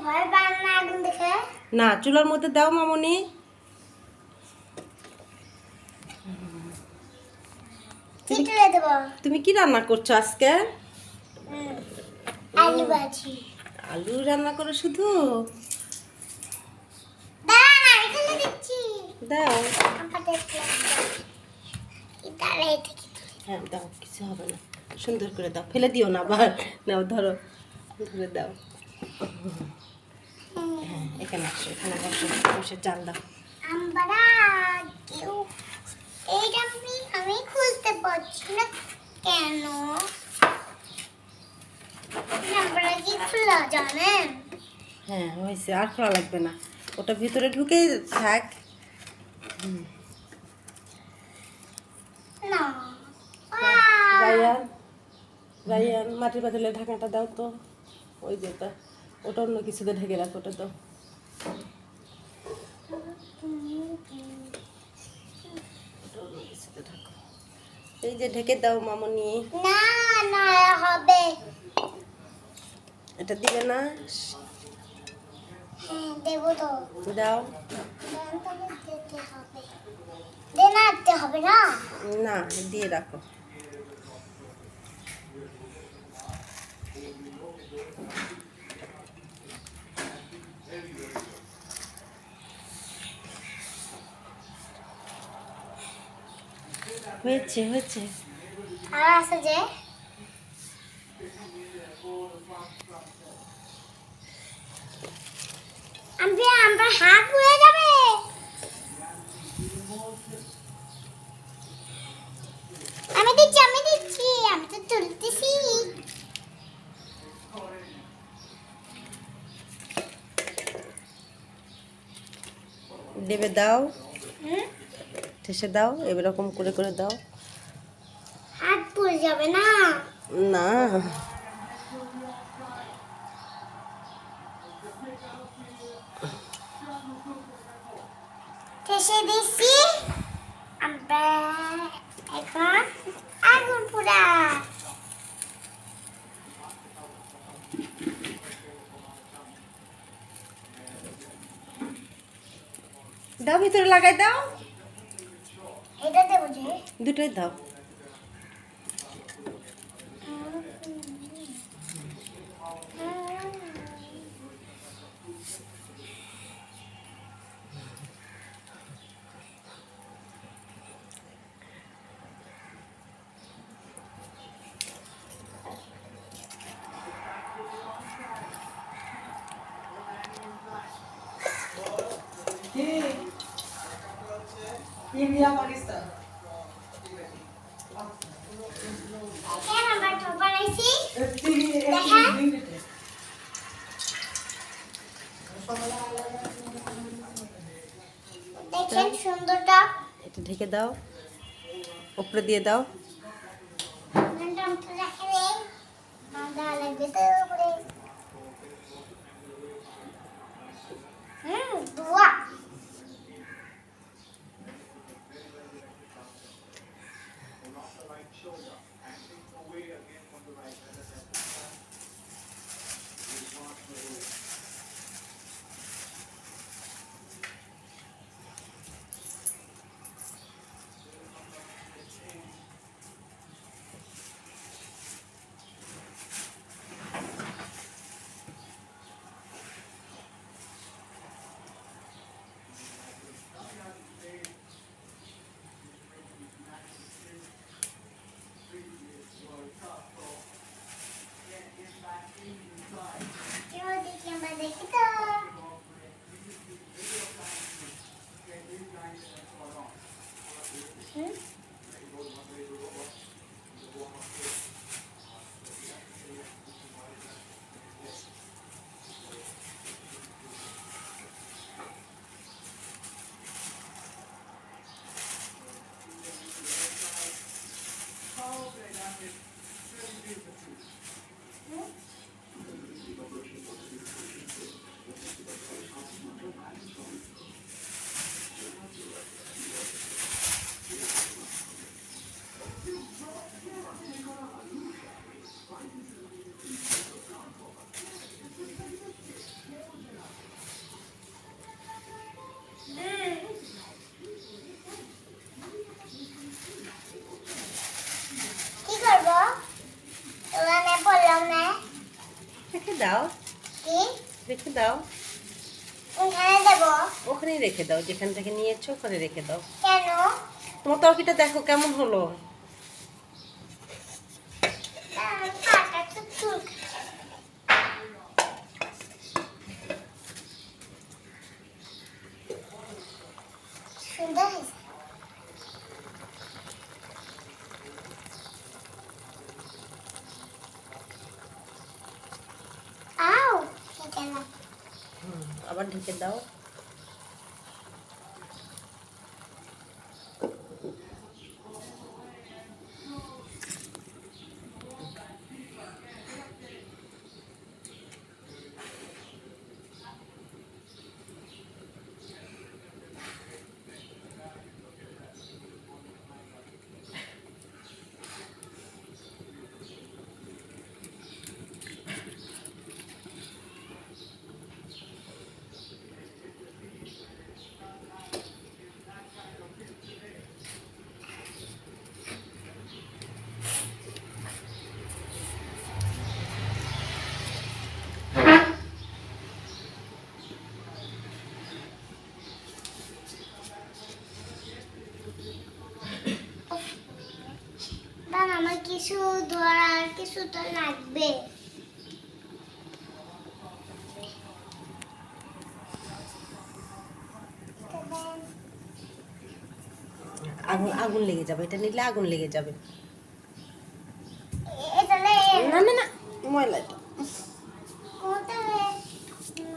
ভয় পান না আগুন দেখে? না, চুলার মধ্যে দাও মামুনি। চিটলে দেব। তুমি কি রান্না করছো আজকে? আলু ভাজি। আলু রান্না করো শুধু? দাঁড়া না, এখানে দিচ্ছি। দাও। আমাদের দাঁড়াই থেকে। হ্যাঁ দাও, কিছু হবে না, সুন্দর করে দাও, ফেলে দিও না আবার। নাও ধরো, ধরে দাও। হ্যাঁ, এখানে আসো, এখানে বসে বসে জাল দাও। আমরা কেউ এইটা আমি খুলতে পারছি না কেন? আমরা কি খোলা জানেন? হ্যাঁ হয়েছে, আর খোলা লাগবে না, ওটা ভিতরে ঢুকে থাক। না রায়ান, রায়ান মাটির পাতিলের ঢাকনাটা দাও তো। ওই যে ওটা অন্য কিছুতে ঢেকে রাখো, ওটা দাও। এই যে ঢেকে দাও মামুনি। না না হবে। এটা দিবে না? হ্যাঁ দেবো তো। দাও। দিতে হবে। দে না, দিতে হবে না। না, দিয়ে রাখো। হয়েছে হয়েছে। আর আছে যে আমরা হাত হয়ে যাবে। আমি দিচ্ছি আমি তো তুলতেছি। দেবে দাও, ঠেসে দাও, এরকম করে করে দাও। হাত পুড়ে যাবে না? না, ঠেসে দিচ্ছি। আমরা এখন আগুন পোড়া। দাও, ভিতরে লাগাই দাও। এটা দেবো যে দুটোই দাও। इंडिया पाकिस्तान এখন আমরা ঠোপা বানাইছি। দেখেন সুন্দরটা। এটা ঢেকে দাও, উপরে দিয়ে দাও। ধোয়া। দাও, কি রেখে দাও। কোনখানে দেবো? ওখানেই রেখে দাও, যেখান থেকে নিয়েছো ওখানে রেখে দাও। কেন? তোমার তরকারিটা দেখো কেমন হলো। কাটা তো চুল। সুন্দর হয়েছে। আও, এটা না। আবার ঢেকে দাও। দাঁড়া, আমার কিছু ধরার কিছু তো লাগবে। আগুন আগুন লেগে যাবে, এটা নিলে আগুন লেগে যাবে। এটা নে। না না না, ময়লা এটা। কোথায়?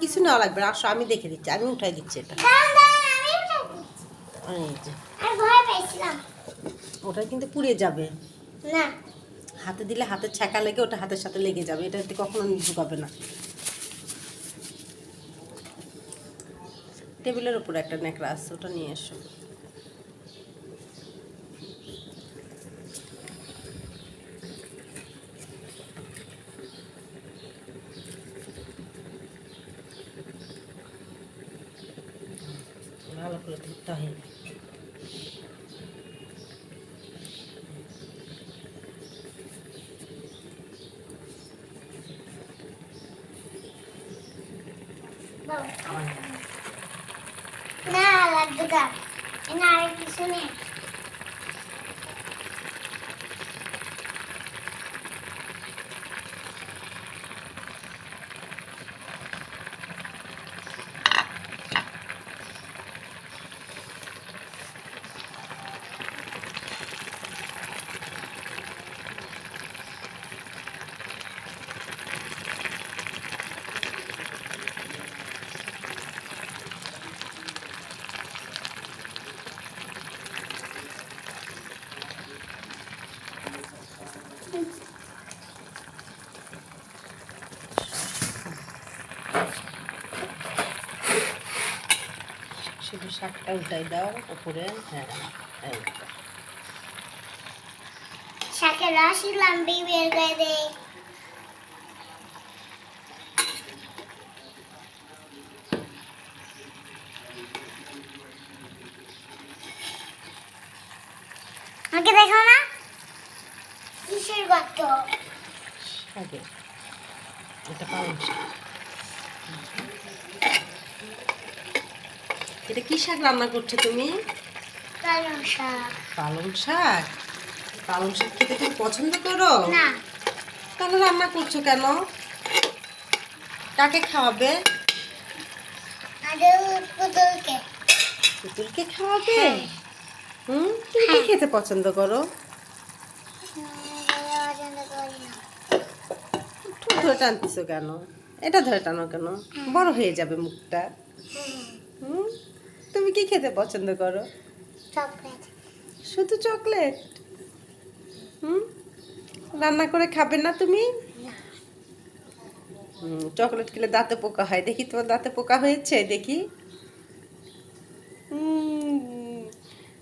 কিছু নেওয়া লাগবে না, আসো আমি দেখে দিচ্ছি, আমি উঠাই দিচ্ছি এটা। দাঁড়ান, দাঁড়ান, আমি উঠাই দিচ্ছি। এই যে, আর ভয় পাইছিলাম। ওটা কিন্তু পুড়ে যাবে। না, হাতে দিলে হাতের ছ্যাঁকা লেগে ওটা হাতের সাথে লেগে যাবে, এটাতে কখনো ঢুকাবে না। টেবিলের উপরে একটা ন্যাকড়া আছে, ওটা নিয়ে এসো। ভালো করে ধরতে হয়। বাবা। না, লাগবে না। না, আর কিছু নেই। শুধু শাকটা উল্টাই দাও উপরে। হ্যাঁ, এই তো। শাকের রস লম্বি বের করে দে। আমাকে দেখো না, কিসের গর্ত? শাকে, এটা পালং শাক। এটা কি শাক রান্না করছো তুমি? পালং শাক। পালং শাক? পালং শাক খেতে তুমি পছন্দ করো? না, তাহলে রান্না করছো কেন? কাকে খাওয়াবে? আগে পুতুলকে। পুতুলকে খাওয়াবে? হ্যাঁ। তুমি কি হ্যাঁ। খেতে পছন্দ করো? পছন্দ করি না। ঠোঁট ধরে টানতেছো কেন? এটা ধরে টানো কেন? বড় হয়ে যাবে মুখটা। হুম, তুমি কি খেতে পছন্দ করো? চকলেট। শুধু চকলেট? রান্না করে খাবে না তুমি? চকলেট খেলে দাঁতে পোকা হয়, দেখি তোমার দাঁতে পোকা হয়েছে, দেখি।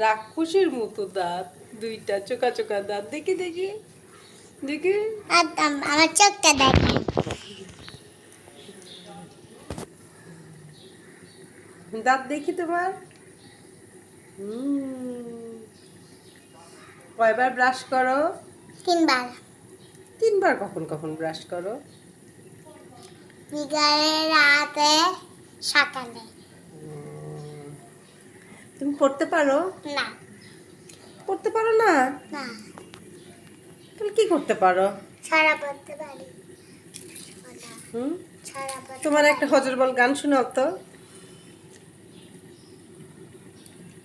রাক্ষসের মতো দাঁত, দুইটা চোকা চোকা দাঁত, দেখি দেখি দেখি। আমার চোখটা দেখেন। দাঁত দেখি তোমার। কয়বার ব্রাশ করো? 3 বার। 3 বার কখন কখন ব্রাশ করো? বিকালে, রাতে, সকালে। তুমি পড়তে পারো? না, পড়তে পারো না? না, তুমি কি করতে পারো? ছড়া পড়তে পারি। হুম? ছড়া পড়তে তোমার একটা পারি। হজরবল গান শোনাও তো।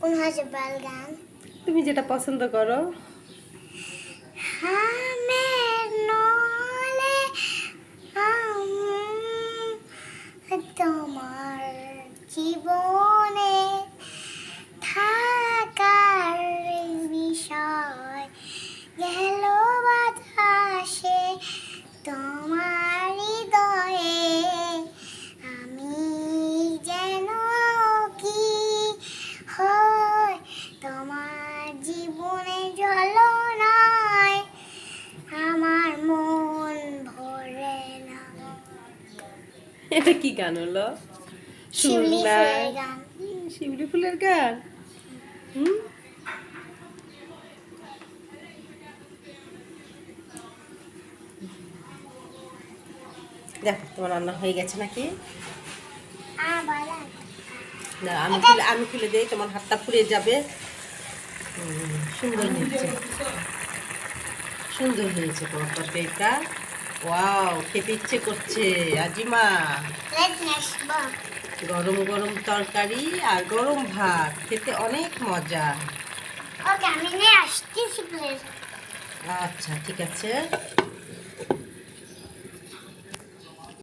কোন হজরবল গান? তুমি যেটা পছন্দ করো। আমের নলে তোমার জীবনে থাকার বিষয় গেল বাতাসে তোমার হৃদয়ে আমি যেন কি হয় তোমার জীবনে জ্বলনায় আমার মন ভরে না। এটা কি গান হলো? শিউলি সুর নাই। ফুলের গান। শিউলি ফুলের গান। হুম? দেখো তোমার রান্না হয়ে গেছে নাকি? আবার না, আমি খুলে দেই, তোমার হাতটা পুড়ে যাবে। সুন্দর হয়েছে, সুন্দর হয়েছে তোমার তরকারিটা। ওয়াও, খেতে ইচ্ছে করছে আজিমা। প্লেট নেসবো। গরম গরম তরকারি আর গরম ভাত খেতে অনেক মজা। ওকে, আমি নিয়ে আসতেছি প্লেট। আচ্ছা ঠিক আছে।